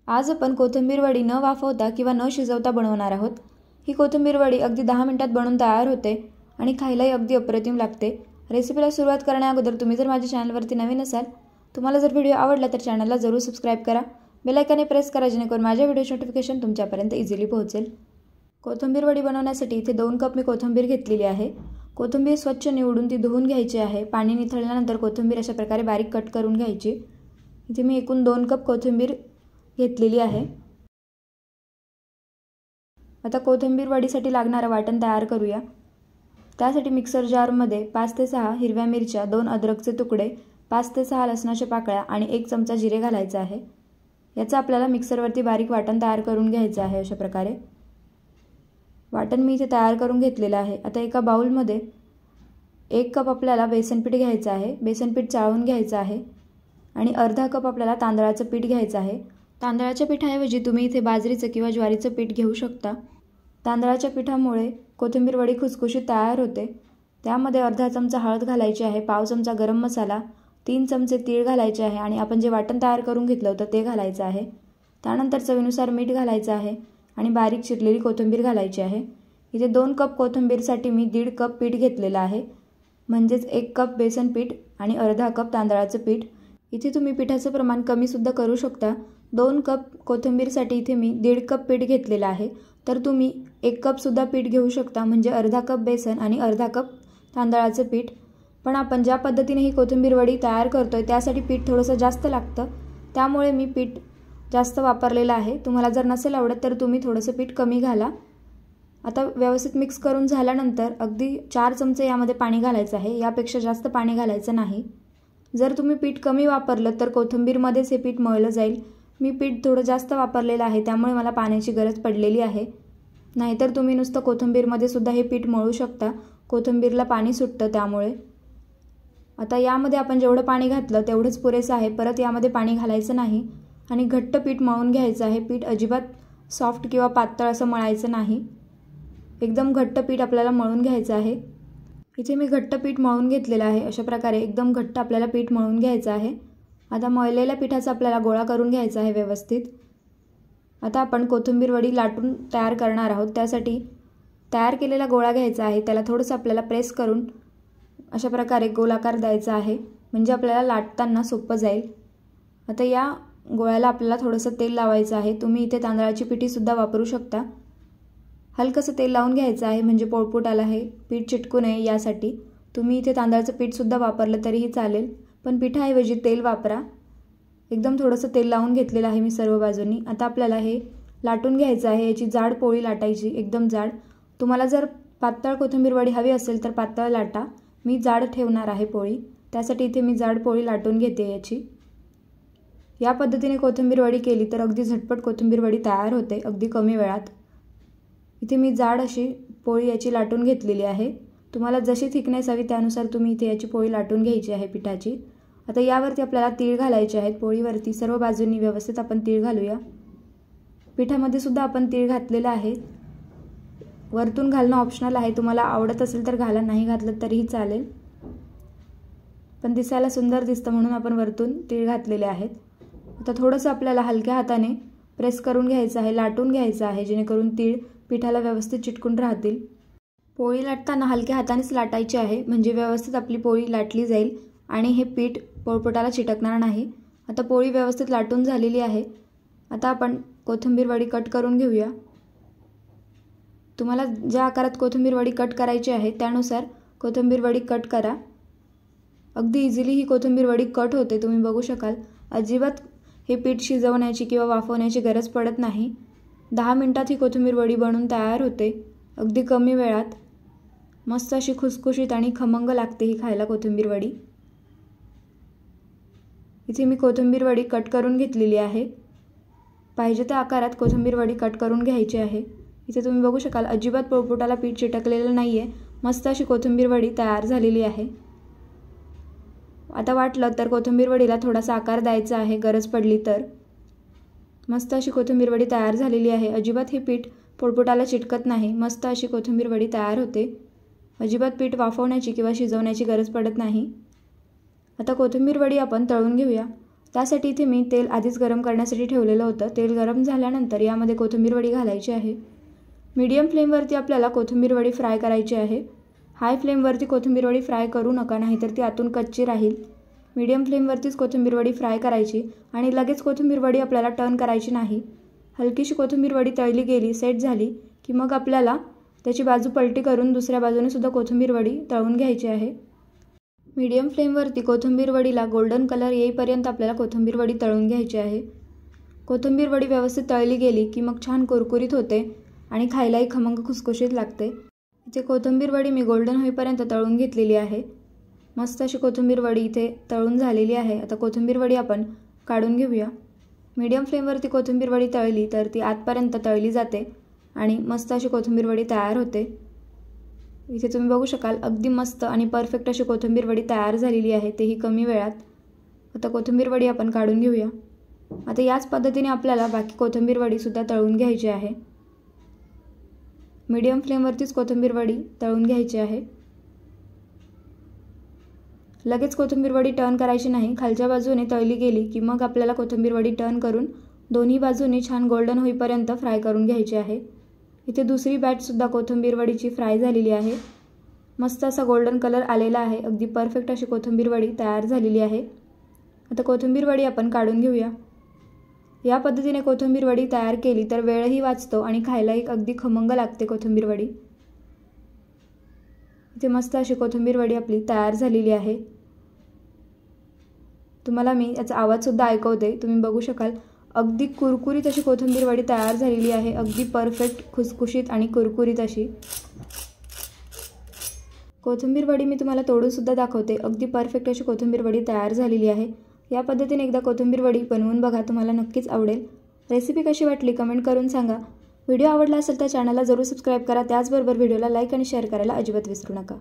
आज आपण कोथिंबीर वडी न वाफवता किंवा न शिजवता बनवणार आहोत। ही कोथिंबीर वडी अगदी 10 मिनिटात बनवून तयार होते आणि खायलाही अगदी अप्रतिम लागते। रेसिपीला सुरुवात करण्याअगोदर तुम्ही जर माझ्या चॅनलवरती नवीन असाल, तुम्हाला जर व्हिडिओ आवडला तर चॅनलला जरूर सबस्क्राइब करा, बेल आयकॉन प्रेस करा जेणेकरून माझ्या व्हिडिओ नोटिफिकेशन तुमच्यापर्यंत इझिली पोहोचेल। कोथिंबीर वडी बनवण्यासाठी इथे 2 कप मी कोथिंबीर घेतलेली आहे। कोथिंबीर स्वच्छ निवडून ती धुवून घ्यायची आहे। पाणी निथळल्यानंतर कोथिंबीर अशा प्रकारे बारीक कट करून घ्यायची। इथे मी एकूण 2 कप कोथिंबीर घेतलेली आहे। आता कोथिंबीर वडीसाठी लागणारे वाटण तयार करूया। त्यासाठी मिक्सर जारमध्ये 5 ते 6 हिरव्या मिरच्या, 2 अद्रकचे तुकडे, 5 ते 6 लसणाच्या पाकळ्या आणि 1 चमचा जिरे घालायचे आहे। याचा आपल्याला मिक्सरवरती बारीक वाटण तयार करून घ्यायचे आहे। अशा प्रकारे वाटण मी इथे तयार करून घेतलेले आहे। आता एका बाउलमध्ये 1 कप आपल्याला बेसन पीठ घ्यायचं आहे। बेसन पीठ चाळून घ्यायचं आहे आणि अर्धा कप आपल्याला तांदळाचं पीठ घ्यायचं आहे। तांदळाच्या पिठाऐवजी तुम्ही इथे बाजरीचं किंवा ज्वारीचं पीठ घेऊ शकता। तांदळाच्या पिठामुळे कोथिंबीर वडी खुसखुशीत तयार होते। त्यामध्ये अर्धा चमचा हळद घालायची आहे, पाव चमचा गरम मसाला, 3 चमचे तीळ घालायचे आहे आणि आपण जे वाटण तयार करून घेतलं होतं ते घालायचं आहे। त्यानंतर चवीनुसार मीठ घालायचं आहे आणि बारीक चिरलेली कोथिंबीर घालायची आहे। इथे 2 कप कोथिंबीरसाठी मी 1.5 कप पीठ घेतलेलं आहे, म्हणजेच 1 कप बेसन पीठ आणि अर्धा कप तांदळाचं पीठ। इथे तुम्ही पिठाचं प्रमाण कमी सुद्धा करू शकता। 2 कप कोथिंबीरसाठी इथे मी 1.5 कप पीठ घेतलेलं आहे, तर तुम्ही 1 कप सुद्धा पीठ घेऊ शकता, म्हणजे अर्धा कप बेसन आणि अर्धा कप तांदळाचं पीठ। पण आपण ज्या पद्धतीने ही कोथिंबीर वडी तयार करतोय त्यासाठी पीठ थोडंसं जास्त लागतं, त्यामुळे मी पीठ जास्त वापरलेलं आहे। तुम्हाला जर नसेल आवडत तर तुम्ही थोडंसं पीठ कमी घाला। आता व्यवस्थित मिक्स करून झाल्यानंतर अगदी 4 चमचे यामध्ये पाणी घालायचं आहे, यापेक्षा जास्त पाणी घालायचं नाही। जर तुम्ही पीठ कमी वापरलं तर कोथिंबीरमध्येच हे पीठ मळलं जाईल। मी पीठ थोडं जास्त वापरलेलं आहे, त्यामुळे मला पाण्याची गरज पडलेली आहे। नाहीतर तुम्ही नुसतं कोथिंबीरमध्ये सुद्धा हे पीठ मळू शकता, कोथिंबीरला पाणी सुटतं त्यामुळे। आता यामध्ये आपण जेवढं पाणी घातलं तेवढंच पुरेसं आहे, परत यामध्ये पाणी घालायचं नाही आणि घट्ट पीठ मळून घ्यायचं आहे। पीठ अजिबात सॉफ्ट किंवा पातळ असं मळायचं नाही, एकदम घट्ट पीठ आपल्याला मळून घ्यायचं आहे। इथे मी घट्ट पीठ मळून घेतलेलं आहे। अशा प्रकारे एकदम घट्ट आपल्याला पीठ मळून घ्यायचं आहे। आता मळलेल्या पिठाचा आपल्याला गोळा करून घ्यायचा आहे व्यवस्थित। आता आपण कोथिंबीर वडी लाटून तयार करणार आहोत, त्यासाठी तयार केलेला गोळा घ्यायचा आहे, त्याला थोडंसं आपल्याला प्रेस करून अशा प्रकारे गोलाकार द्यायचा आहे, म्हणजे आपल्याला लाटताना सोपं जाईल। आता या गोळ्याला आपल्याला थोडंसं तेल लावायचं आहे। तुम्ही इथे तांदळाची पिठीसुद्धा वापरू शकता। हलकंसं तेल लावून घ्यायचं आहे, म्हणजे पोळपोटाला हे पीठ चिटकू नये यासाठी। तुम्ही इथे तांदळाचं पीठसुद्धा वापरलं तरीही चालेल, पण पिठाऐवजी तेल वापरा। एकदम थोडंसं तेल लावून घेतलेलं आहे मी सर्व बाजूंनी। आता आपल्याला हे लाटून घ्यायचं आहे, याची जाड पोळी लाटायची, एकदम जाड। तुम्हाला जर पातळ कोथिंबीर वडी हवी असेल तर पातळ लाटा, मी जाड ठेवणार आहे पोळी, त्यासाठी इथे मी जाड पोळी लाटून घेते याची। या पद्धतीने कोथिंबीर वडी केली तर अगदी झटपट कोथिंबीर वडी तयार होते, अगदी कमी वेळात। इथे मी जाड अशी पोळी याची लाटून घेतलेली आहे। तुम्हाला जशी थिकनेस हवी त्यानुसार तुम्ही इथे याची पोळी लाटून घ्यायची आहे पिठाची। आता यावरती आपल्याला तीळ घालायचे आहेत, पोळीवरती सर्व बाजूंनी व्यवस्थित आपण तीळ घालूया। पिठामध्ये सुद्धा आपण तीळ घातलेलं आहे। वरतून घालणं ऑप्शनल आहे, तुम्हाला आवडत असेल तर घाला, नाही घातलं तरीही चालेल, पण दिसायला सुंदर दिसतं म्हणून आपण वरतून तीळ घातलेले आहेत। आता थोडंसं आपल्याला हलक्या हाताने प्रेस करून घ्यायचं आहे, लाटून घ्यायचं आहे, जेणेकरून तीळ पिठाला व्यवस्थित चिटकून राहतील। पोळी लाटताना हलक्या हातानेच लाटायची आहे, म्हणजे व्यवस्थित आपली पोळी लाटली जाईल आणि हे पीठ पोळपोटाला चिटकणार नाही। आता पोळी व्यवस्थित लाटून झालेली आहे। आता आपण कोथिंबीर वडी कट करून घेऊया। तुम्हाला ज्या आकारात कोथिंबीर वडी कट करायची आहे त्यानुसार कोथिंबीर वडी कट करा। अगदी इझिली ही कोथिंबीर वडी कट होते, तुम्ही बघू शकाल। अजिबात हे पीठ शिजवण्याची किंवा वाफवण्याची गरज पडत नाही। 10 मिनिटात ही कोथिंबीर वडी बनवून तयार होते, अगदी कमी वेळात। मस्त अशी खुसखुशीत आणि खमंग लागते ही खायला कोथिंबीर वडी। इथे मी कोथिंबीर वडी कट करून घेतलेली आहे। पाहिजे त्या आकारात कोथिंबीर वडी कट करून घ्यायची आहे। इथे तुम्ही बघू शकाल अजिबात पोळपोटाला पीठ चिटकलेलं नाहीये, मस्त अशी कोथिंबीर वडी तयार झालेली आहे। आता वाटलं तर कोथिंबीर वडीला थोडासा आकार द्यायचा आहे, गरज पडली तर। मस्त अशी कोथिंबीर वडी तयार झालेली आहे। अजिबात हे पीठ पोळपोटाला चिटकत नाही, मस्त अशी कोथिंबीर वडी तयार होते। अजिबात पीठ वाफवण्याची किंवा शिजवण्याची गरज पडत नाही। आता कोथिंबीर वडी आपण तळून घेऊया। त्यासाठी इथे मी तेल आधीच गरम करण्यासाठी ठेवलेलं होतं। तेल गरम झाल्यानंतर यामध्ये कोथिंबीर वडी घालायची आहे। मीडियम फ्लेमवरती आपल्याला कोथिंबीर वडी फ्राय करायची आहे। हाय फ्लेमवरती कोथिंबीर वडी फ्राय करू नका, नाहीतर ती आतून कच्ची राहील। मीडियम फ्लेमवरतीच कोथिंबीर वडी फ्राय करायची आणि लगेच कोथिंबीर वडी आपल्याला टर्न करायची नाही। हलकीशी कोथिंबीर वडी तळली गेली, सेट झाली की मग आपल्याला त्याची बाजू पलटी करून दुसऱ्या बाजूने सुद्धा कोथिंबीर वडी तळून घ्यायची आहे। मीडियम फ्लेमवरती कोथिंबीर वडीला गोल्डन कलर येईपर्यंत आपल्याला कोथिंबीर वडी तळून घ्यायची आहे। कोथिंबीर वडी व्यवस्थित तळली गेली की मग छान कुरकुरीत होते आणि खायलाही खमंग खुसखुशीत लागते। इथे कोथिंबीर वडी मी गोल्डन होईपर्यंत तळून घेतलेली आहे। मस्त अशी कोथिंबीर वडी इथे तळून झालेली आहे। आता कोथिंबीर वडी आपण काढून घेऊया। मीडियम फ्लेमवरती कोथिंबीर वडी तळली तर ती आतपर्यंत तळली जाते आणि मस्त अशी कोथिंबीर वडी तयार होते। इथे तुम्ही बघू शकाल अगदी मस्त आणि परफेक्ट अशी कोथिंबीर वडी तयार झालेली आहे, तेही कमी वेळात। आता कोथिंबीर वडी आपण काढून घेऊया। आता याच पद्धतीने आपल्याला बाकी कोथिंबीर वडी सुद्धा तळून घ्यायची आहे। मीडियम फ्लेमवरतीच कोथिंबीर वडी तळून घ्यायची आहे। लगेच कोथिंबीर वडी टर्न करायची नाही, खालच्या बाजूने तळली गेली की मग आपल्याला कोथिंबीर वडी टर्न करून दोन्ही बाजूनी छान गोल्डन होईपर्यंत फ्राय करून घ्यायची आहे। इथे दुसरी बॅचसुद्धा कोथिंबीर वडीची फ्राय झालेली आहे। मस्त असा गोल्डन कलर आलेला आहे। अगदी परफेक्ट अशी कोथिंबीर वडी तयार झालेली आहे। आता कोथिंबीर वडी आपण काढून घेऊया। या पद्धतीने कोथिंबीर वडी तयार केली तर वेळही वाचतो आणि खायलाही अगदी खमंग लागते कोथिंबीर वडी। इथे मस्त अशी कोथिंबीर वडी आपली तयार झालेली आहे। तुम्हाला मी याचा आवाजसुद्धा ऐकवते, तुम्ही बघू शकाल अगदी कुरकुरीत अशी कोथिंबीर वडी तयार झालेली आहे। अगदी परफेक्ट खुसखुशीत आणि कुरकुरीत अशी कोथिंबीर वडी मी तुम्हाला तोडूनसुद्धा दाखवते। अगदी परफेक्ट अशी कोथिंबीर वडी तयार झालेली आहे। या पद्धतीने एकदा कोथिंबीर वडी बनवून बघा, तुम्हाला नक्कीच आवडेल। रेसिपी कशी वाटली कमेंट करून सांगा। व्हिडिओ आवडला असेल तर चॅनलला जरूर सबस्क्राईब करा। त्याचबरोबर व्हिडिओला लाईक आणि शेअर करायला अजिबात विसरू नका।